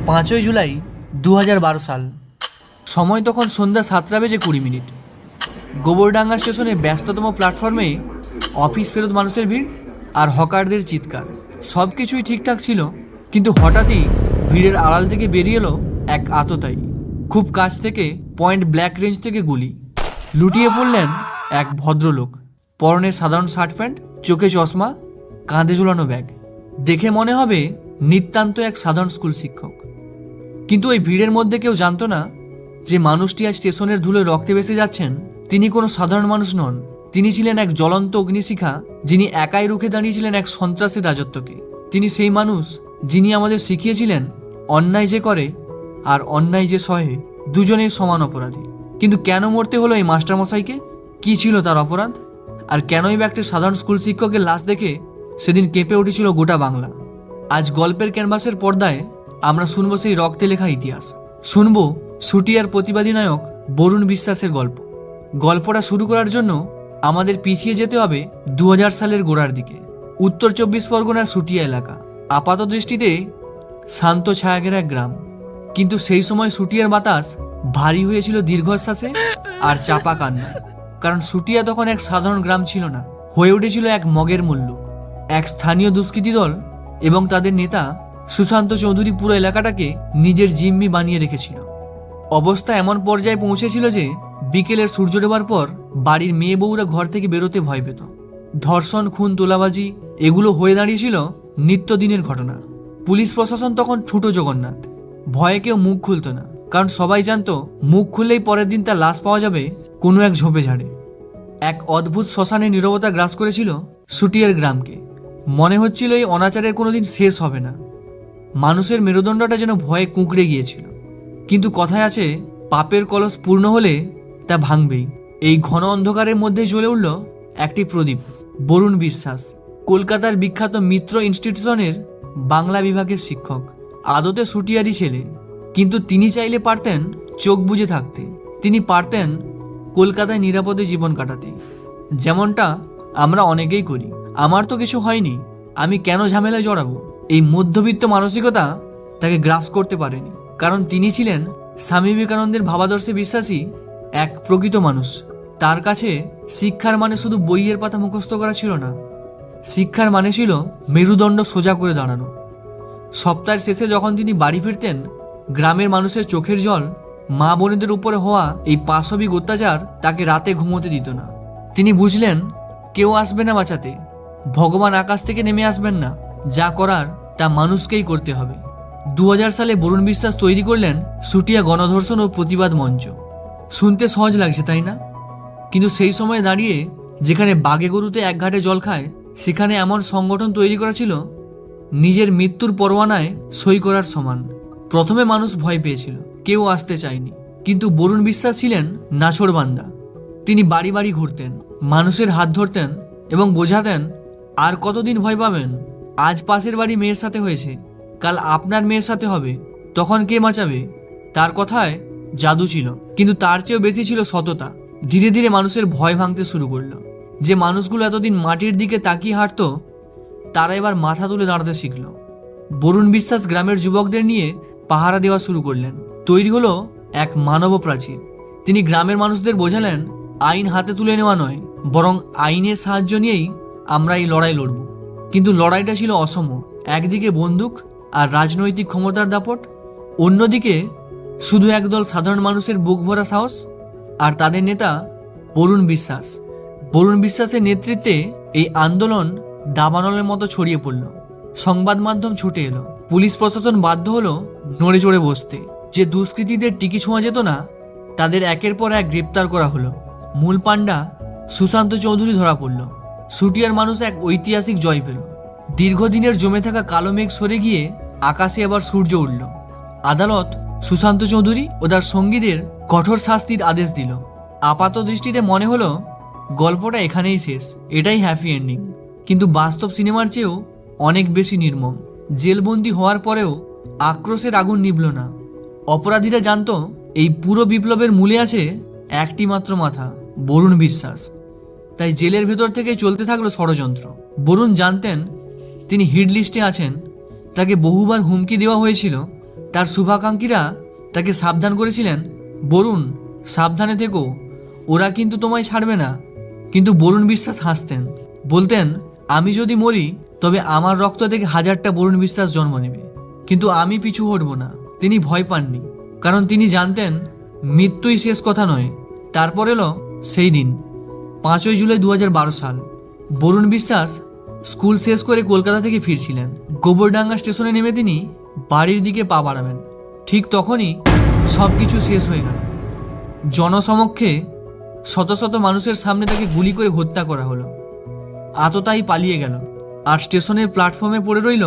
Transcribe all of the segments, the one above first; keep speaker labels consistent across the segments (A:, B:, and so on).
A: 5ই জুলাই 2012 সাল। সময় তখন সন্ধ্যা 7:20 গোবরডাঙ্গা স্টেশনে ব্যস্ততম প্ল্যাটফর্মে অফিস ফেরত মানুষের ভিড় আর হকারদের চিৎকার। সব কিছুই ঠিকঠাক ছিল, কিন্তু হঠাৎই ভিড়ের আড়াল থেকে বেরিয়ে এলো এক আততায়ী। খুব কাছ থেকে পয়েন্ট ব্ল্যাক রেঞ্জ থেকে গুলি। লুটিয়ে পড়লেন এক ভদ্রলোক, পরনে সাধারণ শার্ট প্যান্ট, চোখে চশমা, কাঁধে ঝুলানো ব্যাগ। দেখে মনে হবে নিতান্ত এক সাধারণ স্কুল শিক্ষক। কিন্তু ওই ভিড়ের মধ্যে কেউ জানতো না যে মানুষটি আজ স্টেশনের ধুলো রক্তে ভেসে যাচ্ছেন তিনি কোনো সাধারণ মানুষ নন। তিনি ছিলেন এক জ্বলন্ত অগ্নিশিখা, যিনি একাই রুখে দাঁড়িয়েছিলেন এক সন্ত্রাসের রাজত্বকে। তিনি সেই মানুষ যিনি আমাদের শিখিয়েছিলেন অন্যায় যে করে আর অন্যায় যে সহে দুজনেই সমান অপরাধী। কিন্তু কেন মরতে হলো এই মাস্টারমশাইকে? কি ছিল তার অপরাধ? আর কেনই বা একটা সাধারণ স্কুল শিক্ষকের লাশ দেখে সেদিন কেঁপে উঠেছিল গোটা বাংলা? আজ গল্পের ক্যানভাসের পর্দায় আমরা শুনবো সেই রক্তে লেখা ইতিহাস। শুনবো শুটিয়ার প্রতিবাদী নায়ক বরুণ বিশ্বাসের গল্প। গল্পটা শুরু করার জন্য আমাদের পিছিয়ে যেতে হবে 2000 সালের গোড়ার দিকে। উত্তর 24 পরগনার শুটিয়া এলাকা আপাত দৃষ্টিতে শান্ত ছায়াঘেরা এক গ্রাম, কিন্তু সেই সময় শুটিয়ার বাতাস ভারী হয়েছিল দীর্ঘশ্বাসে আর চাপা কান্না। কারণ শুটিয়া তখন এক সাধারণ গ্রাম ছিল না, হয়ে উঠেছিল এক মগের মুল্লুক। এক স্থানীয় দুষ্কৃতী দল এবং তাদের নেতা সুশান্ত চৌধুরী পুরো এলাকাটাকে নিজের জিম্মি বানিয়ে রেখেছিল। অবস্থা এমন পর্যায়ে পৌঁছেছিল যে বিকেলের সূর্য ডোবার পর বাড়ির মেয়ে বউরা ঘর থেকে বেরোতে ভয় পেত। ধর্ষণ, খুন, তোলাবাজি এগুলো হয়ে দাঁড়িয়েছিল নিত্যদিনের ঘটনা। পুলিশ প্রশাসন তখন ছুটো জগন্নাথ। ভয়ে কেউ মুখ খুলত না, কারণ সবাই জানতো মুখ খুললেই পরের দিন তার লাশ পাওয়া যাবে কোনো এক ঝোপে ঝাড়ে। এক অদ্ভুত শ্মশানে নীরবতা গ্রাস করেছিল শুটিয়ার গ্রামকে। মনে হচ্ছিল এই অনাচারের কোনোদিন শেষ হবে না। মানুষের মেরুদণ্ডটা যেন ভয়ে কুঁকড়ে গিয়েছিল। কিন্তু কথায় আছে, পাপের কলস পূর্ণ হলে তা ভাঙবেই। এই ঘন অন্ধকারের মধ্যে জ্বলে উঠল একটি প্রদীপ। বরুণ বিশ্বাস, কলকাতার বিখ্যাত মিত্র ইনস্টিটিউশনের বাংলা বিভাগের শিক্ষক, আদতে শুটিয়ারই ছেলে। কিন্তু তিনি চাইলে পারতেন চোখ বুজে থাকতে। তিনি পারতেন কলকাতায় নিরাপদে জীবন কাটাতে, যেমনটা আমরা অনেকেই করি। আমার তো কিছু হয়নি, আমি কেন ঝামেলায় জড়াবো? এই মধ্যবিত্ত মানসিকতা তাকে গ্রাস করতে পারেনি, কারণ তিনি ছিলেন স্বামী বিবেকানন্দের ভাবাদর্শে বিশ্বাসী এক প্রকৃত মানুষ। তার কাছে শিক্ষার মানে শুধু বইয়ের পাতা মুখস্থ করা ছিল না, শিক্ষার মানে ছিল মেরুদণ্ড সোজা করে দাঁড়ানো। সপ্তাহের শেষে যখন তিনি বাড়ি ফিরতেন, গ্রামের মানুষের চোখের জল, মা বোনেদের উপরে হওয়া এই পাশবিক অত্যাচার তাকে রাতে ঘুমোতে দিত না। তিনি বুঝলেন কেউ আসবে না বাঁচাতে, ভগবান আকাশ থেকে নেমে আসবেন না, যা করার তা মানুষকেই করতে হবে। 2000 সালে বরুণ বিশ্বাস তৈরি করলেন শুটিয়া গণধর্ষণ ও প্রতিবাদ মঞ্চ। শুনতে সহজ লাগছে, তাই না? কিন্তু সেই সময় দাঁড়িয়ে যেখানে বাঘে গরুতে এক ঘাটে জল খায়, সেখানে এমন সংগঠন তৈরি করা ছিল নিজের মৃত্যুর পরোয়ানায় সই করার সমান। প্রথমে মানুষ ভয় পেয়েছিল, কেউ আসতে চায়নি। কিন্তু বরুণ বিশ্বাস ছিলেন নাছোড়বান্দা। তিনি বাড়ি বাড়ি ঘুরতেন, মানুষের হাত ধরতেন এবং বোঝাতেন, আর কতদিন ভয় পাবেন? আজ পাশের বাড়ি মেয়ের সাথে হয়েছে, কাল আপনার মেয়ের সাথে হবে, তখন কে বাঁচাবে? তার কথায় জাদু ছিল, কিন্তু তার চেয়েও বেশি ছিল সততা। ধীরে ধীরে মানুষের ভয় ভাঙতে শুরু করলো। যে মানুষগুলো এতদিন মাটির দিকে তাকিয়ে হাঁটত, তারা এবার মাথা তুলে দাঁড়াতে শিখল। বরুণ বিশ্বাস গ্রামের যুবকদের নিয়ে পাহারা দেওয়া শুরু করলেন। তৈরি হলো এক মানব প্রাচীর। তিনি গ্রামের মানুষদের বোঝালেন, আইন হাতে তুলে নেওয়া নয়, বরং আইনের সাহায্য নিয়েই আমরা এই লড়াই লড়ব। কিন্তু লড়াইটা ছিল অসম। একদিকে বন্দুক আর রাজনৈতিক ক্ষমতার দাপট, অন্যদিকে শুধু একদল সাধারণ মানুষের বুক ভরা সাহস আর তাদের নেতা বরুণ বিশ্বাস। বরুণ বিশ্বাসের নেতৃত্বে এই আন্দোলন দাবানলের মতো ছড়িয়ে পড়ল। সংবাদ মাধ্যম ছুটে এলো, পুলিশ প্রশাসন বাধ্য হলো নড়ে চড়ে বসতে। যে দুষ্কৃতীদের টিকি ছোঁয়া যেত না, তাদের একের পর এক গ্রেপ্তার করা হলো। মূল পাণ্ডা সুশান্ত চৌধুরী ধরা পড়ল। শুটিয়ার মানুষ এক ঐতিহাসিক জয় পেল। দীর্ঘদিনের জমে থাকা কালো মেঘ সরে গিয়ে আকাশে আবার সূর্য উঠল। আদালত সুশান্ত চৌধুরী ও তার সঙ্গীদের কঠোর শাস্তির আদেশ দিল। আপাত দৃষ্টিতে মনে হলো গল্পটা এখানেই শেষ, এটাই হ্যাপি এন্ডিং। কিন্তু বাস্তব সিনেমার চেয়েও অনেক বেশি নির্মম। জেলবন্দি হওয়ার পরেও আক্রোশের আগুন নিভল না। অপরাধীরা জানতো এই পুরো বিপ্লবের মূলে আছে একটি মাত্র মাথা, বরুণ বিশ্বাস। তাই জেলের ভেতর থেকে চলতে থাকলো ষড়যন্ত্র। বরুণ জানতেন তিনি হিট লিস্টে আছেন, তাকে বহুবার হুমকি দেওয়া হয়েছিল, তার শুভাকাঙ্ক্ষীরা তাকে সাবধান করেছিলেন, বরুণ সাবধানে থেকো, ওরা কিন্তু তোমায় ছাড়বে না। কিন্তু বরুণ বিশ্বাস হাসতেন, বলতেন, আমি যদি মরি তবে আমার রক্ত থেকে 1000টা বরুণ বিশ্বাস জন্ম নেবে, কিন্তু আমি পিছু হটব না। তিনি ভয় পাননি, কারণ তিনি জানতেন মৃত্যুই শেষ কথা নয়। তারপর এলো সেই দিন, 5ই জুলাই 2012 সাল। বরুণ বিশ্বাস স্কুল শেষ করে কলকাতা থেকে ফিরছিলেন। গোবরডাঙ্গা স্টেশনে নেমে তিনি বাড়ির দিকে পা বাড়াবেন। ঠিক তখনই সব কিছু শেষ হয়ে গেল। জনসমক্ষে শত শত মানুষের সামনে তাকে গুলি করে হত্যা করা হলো। আততায়ী পালিয়ে গেল, আর স্টেশনের প্ল্যাটফর্মে পড়ে রইল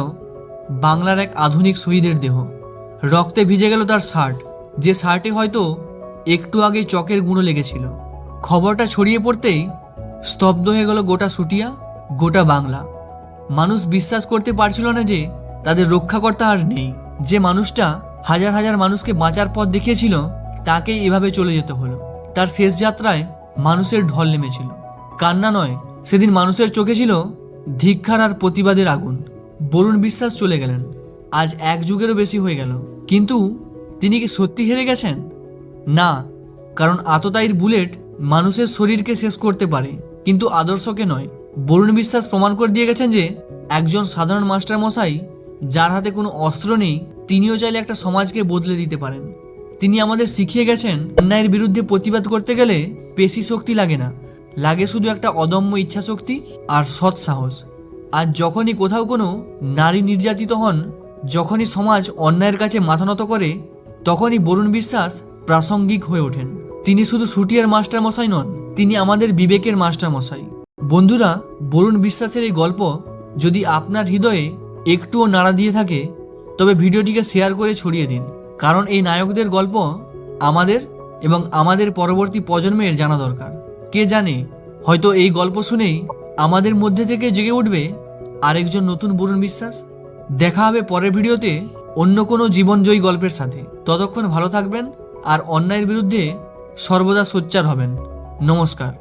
A: বাংলার এক আধুনিক শহীদের দেহ। রক্তে ভিজে গেল তার শার্ট, যে শার্টে হয়তো একটু আগে চকের গুঁড়ো লেগেছিল। খবরটা ছড়িয়ে পড়তেই স্তব্ধ হয়ে গেল গোটা সুটিয়া, গোটা বাংলা। মানুষ বিশ্বাস করতে পারছিল না যে তাদের রক্ষাকর্তা আর নেই। যে মানুষটা হাজার হাজার মানুষকে বাঁচার পথ দেখিয়েছিল, তাকেই এভাবে চলে যেতে হলো। তার শেষ যাত্রায় মানুষের ঢল নেমেছিল। কান্না নয়, সেদিন মানুষের চোখে ছিল ধিক্কার আর প্রতিবাদের আগুন। বরুণ বিশ্বাস চলে গেলেন, আজ 1 যুগেরও বেশি হয়ে গেল। কিন্তু তিনি কি সত্যি হেরে গেছেন? না, কারণ আততায়ীর বুলেট মানুষের শরীরকে শেষ করতে পারে, কিন্তু আদর্শকে নয়। বরুণ বিশ্বাস প্রমাণ করে দিয়ে গেছেন যে একজন সাধারণ মাস্টার মশাই, যার হাতে কোনো অস্ত্র নেই, তিনিও চাইলে একটা সমাজকে বদলে দিতে পারেন। তিনি আমাদের শিখিয়ে গেছেন, অন্যায়ের বিরুদ্ধে প্রতিবাদ করতে গেলে পেশি শক্তি লাগে না, লাগে শুধু একটা অদম্য ইচ্ছা শক্তি আর সৎ সাহস। আর যখনই কোথাও কোনো নারী নির্যাতিত হন, যখনই সমাজ অন্যায়ের কাছে মাথা নত করে, তখনই বরুণ বিশ্বাস প্রাসঙ্গিক হয়ে ওঠেন। তিনি শুধু ছুটিয়ার মাস্টার মশাই নন, তিনি আমাদের বিবেকের মাস্টার মশাই। বন্ধুরা, বরুণ বিশ্বাসের এই গল্প যদি আপনার হৃদয়ে একটুও নাড়া দিয়ে থাকে, তবে ভিডিওটিকে শেয়ার করে ছড়িয়ে দিন। কারণ এই নায়কদের গল্প আমাদের এবং আমাদের পরবর্তী প্রজন্মের জানা দরকার। কে জানে, হয়তো এই গল্প শুনেই আমাদের মধ্যে থেকে জেগে উঠবে আরেকজন নতুন বরুণ বিশ্বাস। দেখা হবে পরের ভিডিওতে অন্য কোনো জীবনজয়ী গল্পের সাথে। ততক্ষণ ভালো থাকবেন আর অন্যায়ের বিরুদ্ধে সর্বদা সোচ্চার হবেন। নমস্কার।